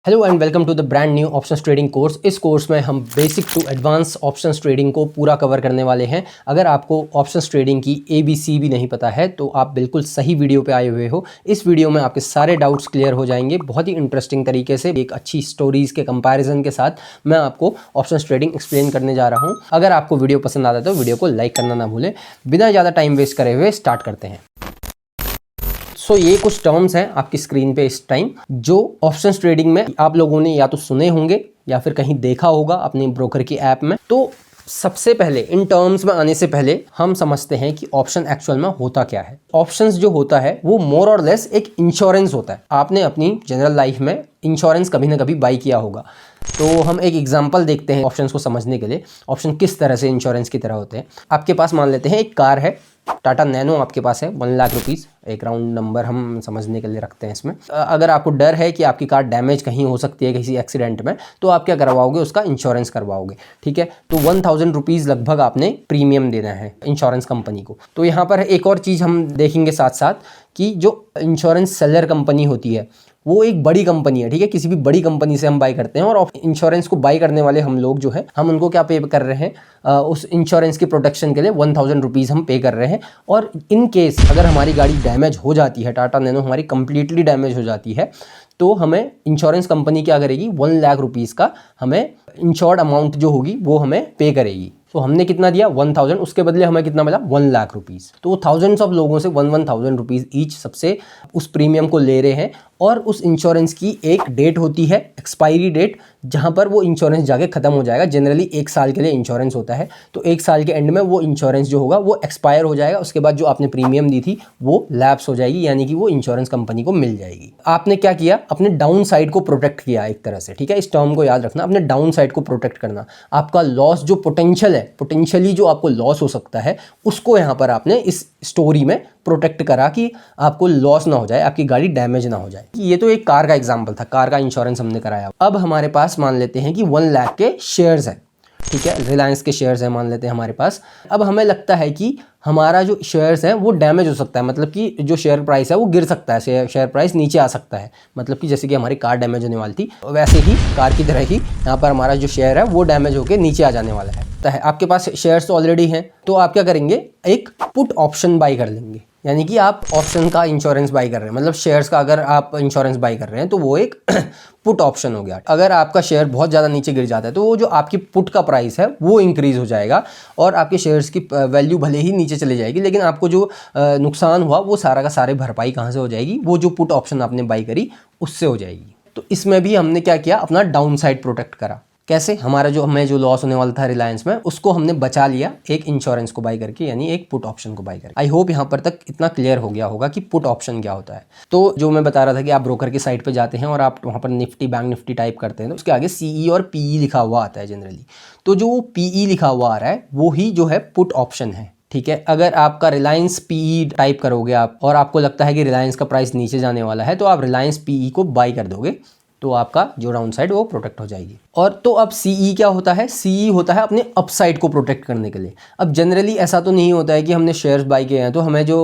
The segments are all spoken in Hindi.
Hello and welcome to the brand new options trading course. इस कोर्स में हम basic to advance options trading को पूरा कवर करने वाले हैं। अगर आपको ऑप्शंस ट्रेडिंग की ABC भी नहीं पता है तो आप बिल्कुल सही वीडियो पे आए हुए हो। इस वीडियो में आपके सारे डाउट्स क्लियर हो जाएंगे बहुत ही इंटरेस्टिंग तरीके से, एक अच्छी स्टोरीज के कंपैरिजन के साथ मैं आपको ऑप्शंस ट्रेडिंग एक्सप्लेन करने जा रहा हूँ। अगर आपको वीडियो पसंद आता है तो वीडियो को लाइक करना ना भूलें। बिना ज़्यादा टाइम वेस्ट करे हुए स्टार्ट करते हैं। सो ये कुछ टर्म्स हैं आपकी स्क्रीन पे इस टाइम, जो ऑप्शंस ट्रेडिंग में आप लोगों ने या तो सुने होंगे या फिर कहीं देखा होगा अपने ब्रोकर की ऐप में। तो सबसे पहले इन टर्म्स में आने से पहले हम समझते हैं कि ऑप्शन एक्चुअल में होता क्या है। ऑप्शंस जो होता है वो मोर और लेस एक इंश्योरेंस होता है। आपने अपनी जनरल लाइफ में इंश्योरेंस कभी ना कभी बाई किया होगा। तो हम एक एग्जांपल देखते हैं ऑप्शंस को समझने के लिए, ऑप्शन किस तरह से इंश्योरेंस की तरह होते हैं। आपके पास मान लेते हैं एक कार है, टाटा नैनो आपके पास है, 1 लाख रुपीज़, एक राउंड नंबर हम समझने के लिए रखते हैं इसमें। अगर आपको डर है कि आपकी कार डैमेज कहीं हो सकती है किसी एक्सीडेंट में, तो आप क्या करवाओगे, उसका इंश्योरेंस करवाओगे। ठीक है, तो 1000 रुपीज़ लगभग आपने प्रीमियम देना है इंश्योरेंस कंपनी को। तो यहाँ पर एक और चीज़ हम देखेंगे साथ साथ कि जो इंश्योरेंस सेलर कंपनी होती है वो एक बड़ी कंपनी है। ठीक है, किसी भी बड़ी कंपनी से हम बाई करते हैं और इंश्योरेंस को बाई करने वाले हम लोग जो है, हम उनको क्या पे कर रहे हैं, उस इंश्योरेंस की प्रोटेक्शन के लिए 1000 रुपीज़ हम पे कर रहे हैं। और इन केस अगर हमारी गाड़ी डैमेज हो जाती है, टाटा नैनो हमारी कंप्लीटली डैमेज हो जाती है, तो हमें इंश्योरेंस कंपनी क्या करेगी, 1 लाख रुपीज़ का हमें इंश्योर्ड अमाउंट जो होगी वो हमें पे करेगी। तो हमने कितना दिया 1000, उसके बदले हमें कितना मिला 1 लाख रुपीज़। तो वो थाउजेंड्स ऑफ लोगों से 1000 रुपीज़ ईच सबसे उस प्रीमियम को ले रहे हैं। और उस इंश्योरेंस की एक डेट होती है, एक्सपायरी डेट, जहां पर वो इंश्योरेंस जाके ख़त्म हो जाएगा। जनरली 1 साल के लिए इंश्योरेंस होता है, तो 1 साल के एंड में वो इंश्योरेंस जो होगा वो एक्सपायर हो जाएगा। उसके बाद जो आपने प्रीमियम दी थी वो लैप्स हो जाएगी, यानी कि वो इंश्योरेंस कंपनी को मिल जाएगी। आपने क्या किया, अपने डाउन साइड को प्रोटेक्ट किया एक तरह से। ठीक है, इस टर्म को याद रखना, अपने डाउन साइड को प्रोटेक्ट करना। आपका लॉस जो पोटेंशियल है, पोटेंशियली जो आपको लॉस हो सकता है, उसको यहाँ पर आपने इस स्टोरी में प्रोटेक्ट करा कि आपको लॉस ना हो जाए, आपकी गाड़ी डैमेज ना हो जाए। ये तो एक कार का एग्जांपल था, कार का इंश्योरेंस हमने कराया। अब हमारे पास मान लेते हैं कि 1 लाख के शेयर्स हैं। ठीक है, रिलायंस के शेयर्स हैं मान लेते हैं हमारे पास। अब हमें लगता है कि हमारा जो शेयर्स है वो डैमेज हो सकता है, मतलब कि जो शेयर प्राइस है वो गिर सकता है, शेयर प्राइस नीचे आ सकता है। मतलब कि जैसे कि हमारी कार डैमेज होने वाली थी, वैसे ही कार की तरह ही यहाँ पर हमारा जो शेयर है वो डैमेज होकर नीचे आ जाने वाला है। तो आपके पास शेयर्स तो ऑलरेडी हैं, तो आप क्या करेंगे, एक पुट ऑप्शन बाई कर लेंगे। यानी कि आप ऑप्शन का इंश्योरेंस बाई कर रहे हैं, मतलब शेयर्स का अगर आप इंश्योरेंस बाई कर रहे हैं तो वो एक पुट ऑप्शन हो गया। अगर आपका शेयर बहुत ज़्यादा नीचे गिर जाता है तो वो जो आपकी पुट का प्राइस है वो इंक्रीज़ हो जाएगा और आपके शेयर्स की वैल्यू भले ही नीचे चली जाएगी, लेकिन आपको जो नुकसान हुआ वो सारा का सारे भरपाई कहाँ से हो जाएगी, वो जो पुट ऑप्शन आपने बाई करी उससे हो जाएगी। तो इसमें भी हमने क्या किया, अपना डाउन साइड प्रोटेक्ट करा। कैसे, हमारा जो हमें जो लॉस होने वाला था रिलायंस में, उसको हमने बचा लिया एक इंश्योरेंस को बाई करके, यानी एक पुट ऑप्शन को बाई करके। आई होप यहाँ पर तक इतना क्लियर हो गया होगा कि पुट ऑप्शन क्या होता है। तो जो मैं बता रहा था कि आप ब्रोकर की साइट पे जाते हैं और आप वहाँ पर निफ्टी, बैंक निफ्टी टाइप करते हैं, तो उसके आगे CE और PE लिखा हुआ आता है जनरली। तो जो PE लिखा हुआ आ रहा है वो ही जो है पुट ऑप्शन है। ठीक है, अगर आपका रिलायंस PE टाइप करोगे आप और आपको लगता है कि रिलायंस का प्राइस नीचे जाने वाला है, तो आप रिलायंस PE को बाई कर दोगे, तो आपका जो डाउन साइड वो प्रोटेक्ट हो जाएगी। और तो अब CE क्या होता है, CE होता है अपने अपसाइड को प्रोटेक्ट करने के लिए। अब जनरली ऐसा तो नहीं होता है कि हमने शेयर्स बाई किए हैं तो हमें जो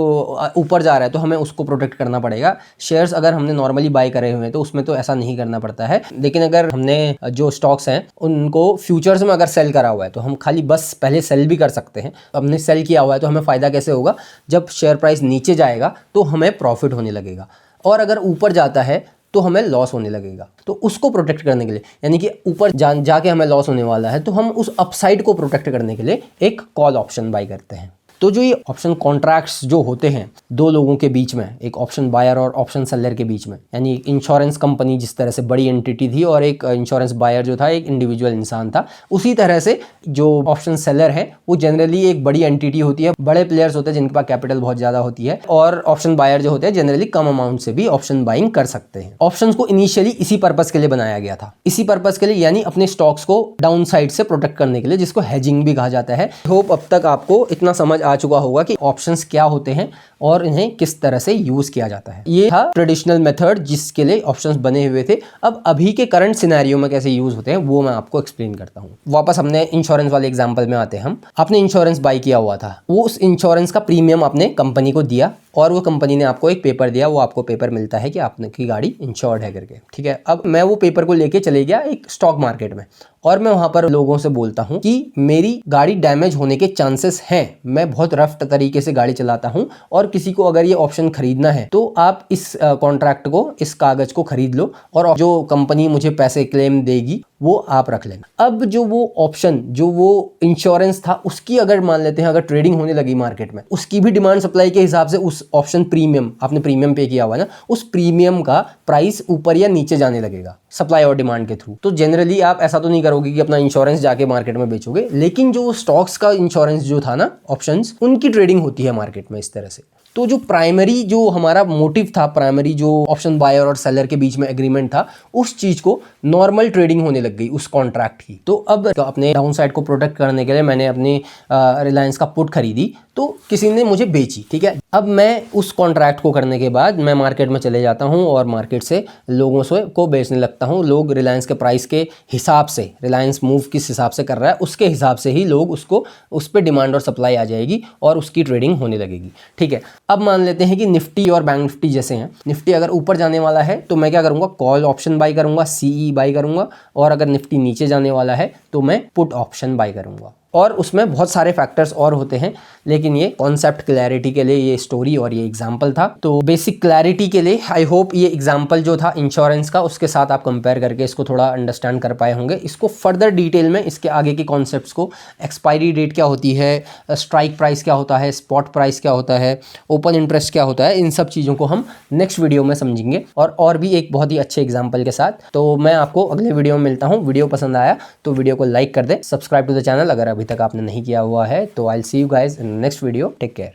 ऊपर जा रहा है तो हमें उसको प्रोटेक्ट करना पड़ेगा। शेयर्स अगर हमने नॉर्मली बाई करे हुए हैं तो उसमें तो ऐसा नहीं करना पड़ता है, लेकिन अगर हमने जो स्टॉक्स हैं उनको फ्यूचर्स में अगर सेल करा हुआ है तो हम खाली बस पहले सेल भी कर सकते हैं। हमने सेल किया हुआ है तो हमें फ़ायदा कैसे होगा, जब शेयर प्राइस नीचे जाएगा तो हमें प्रॉफिट होने लगेगा, और अगर ऊपर जाता है तो हमें लॉस होने लगेगा। तो उसको प्रोटेक्ट करने के लिए, यानी कि ऊपर जाके हमें लॉस होने वाला है, तो हम उस अपसाइड को प्रोटेक्ट करने के लिए एक कॉल ऑप्शन बाई करते हैं। तो जो ये ऑप्शन कॉन्ट्रैक्ट्स जो होते हैं दो लोगों के बीच में, एक ऑप्शन बायर और ऑप्शन सेलर के बीच में, यानी इंश्योरेंस कंपनी जिस तरह से बड़ी एंटिटी थी और एक इंश्योरेंस बायर जो था एक इंडिविजुअल इंसान था, उसी तरह से जो ऑप्शन सेलर है वो जनरली एक बड़ी एंटिटी होती है, बड़े प्लेयर्स होते हैं जिनके पास कैपिटल बहुत ज़्यादा होती है, और ऑप्शन बायर जो होते हैं जनरली कम अमाउंट से भी ऑप्शन बाइंग कर सकते हैं। ऑप्शंस को इनिशियली इसी पर्पज़ के लिए बनाया गया था, इसी पर्पज़ के लिए, यानी अपने स्टॉक्स को डाउन साइड से प्रोटेक्ट करने के लिए, जिसको हेजिंग भी कहा जाता है। होप अब तक आपको इतना समझ आ चुका होगा कि ऑप्शंस क्या होते हैं और इन्हें किस तरह से यूज किया जाता है। ये था ट्रेडिशनल मेथड जिसके लिए ऑप्शंस बने हुए थे। अब अभी के करंट सिनेरियो में कैसे यूज होते हैं वो मैं आपको एक्सप्लेन करता हूँ। वापस हमने इंश्योरेंस वाले एग्जांपल में आते हैं। हम आपने इंश्योरेंस बाई किया हुआ था, वो उस इंश्योरेंस का प्रीमियम आपने कंपनी को दिया और वो कंपनी ने आपको एक पेपर दिया, वो आपको पेपर मिलता है कि आपकी गाड़ी इंश्योर्ड है करके, ठीक है। अब मैं वो पेपर को लेके चले गया एक स्टॉक मार्केट में, और मैं वहाँ पर लोगों से बोलता हूँ कि मेरी गाड़ी डैमेज होने के चांसेस हैं, मैं बहुत रफ तरीके से गाड़ी चलाता हूँ, और किसी को अगर ये ऑप्शन खरीदना है तो आप इस कॉन्ट्रैक्ट को, इस कागज को खरीद लो, और जो कंपनी मुझे पैसे क्लेम देगी वो आप रख लेना। अब जो वो ऑप्शन, जो वो इंश्योरेंस था, उसकी अगर मान लेते हैं अगर ट्रेडिंग होने लगी मार्केट में, उसकी भी डिमांड सप्लाई के हिसाब से उस ऑप्शन प्रीमियम, आपने प्रीमियम पे किया हुआ है ना, उस प्रीमियम का प्राइस ऊपर या नीचे जाने लगेगा सप्लाई और डिमांड के थ्रू। तो जनरली आप ऐसा तो नहीं करोगे कि अपना इंश्योरेंस जाके मार्केट में बेचोगे, लेकिन जो स्टॉक्स का इंश्योरेंस जो था ना, ऑप्शंस, उनकी ट्रेडिंग होती है मार्केट में इस तरह से। तो जो प्राइमरी, जो हमारा मोटिव था, प्राइमरी जो ऑप्शन बायर और सेलर के बीच में एग्रीमेंट था, उस चीज को नॉर्मल ट्रेडिंग होने लग गई उस कॉन्ट्रैक्ट की। तो अब अपने डाउन साइड को प्रोटेक्ट करने के लिए मैंने अपनी रिलायंस का पुट खरीदी, तो किसी ने मुझे बेची, ठीक है। अब मैं उस कॉन्ट्रैक्ट को करने के बाद मैं मार्केट में चले जाता हूँ और मार्केट से लोगों से को बेचने लगता हूँ। लोग रिलायंस के प्राइस के हिसाब से, रिलायंस मूव किस हिसाब से कर रहा है उसके हिसाब से ही लोग उसको, उस पर डिमांड और सप्लाई आ जाएगी और उसकी ट्रेडिंग होने लगेगी, ठीक है। अब मान लेते हैं कि निफ्टी और बैंक निफ्टी जैसे हैं, निफ्टी अगर ऊपर जाने वाला है तो मैं क्या करूँगा, कॉल ऑप्शन बाई करूँगा, सीई बाई करूँगा, और अगर निफ्टी नीचे जाने वाला है तो मैं पुट ऑप्शन बाई करूँगा। और उसमें बहुत सारे फैक्टर्स और होते हैं, लेकिन ये कॉन्सेप्ट क्लैरिटी के लिए ये स्टोरी और ये एग्जांपल था। तो बेसिक क्लैरिटी के लिए आई होप ये एग्जांपल जो था इंश्योरेंस का, उसके साथ आप कंपेयर करके इसको थोड़ा अंडरस्टैंड कर पाए होंगे। इसको फर्दर डिटेल में, इसके आगे के कॉन्सेप्ट्स को, एक्सपायरी डेट क्या होती है, स्ट्राइक प्राइस क्या होता है, स्पॉट प्राइस क्या होता है, ओपन इंटरेस्ट क्या होता है, इन सब चीज़ों को हम नेक्स्ट वीडियो में समझेंगे, और भी एक बहुत ही अच्छे एग्जाम्पल के साथ। तो मैं आपको अगले वीडियो में मिलता हूँ। वीडियो पसंद आया तो वीडियो को लाइक कर दे, सब्सक्राइब टू द चैनल अगर अभी तक आपने नहीं किया हुआ है। तो I will see you guys in next video, take care.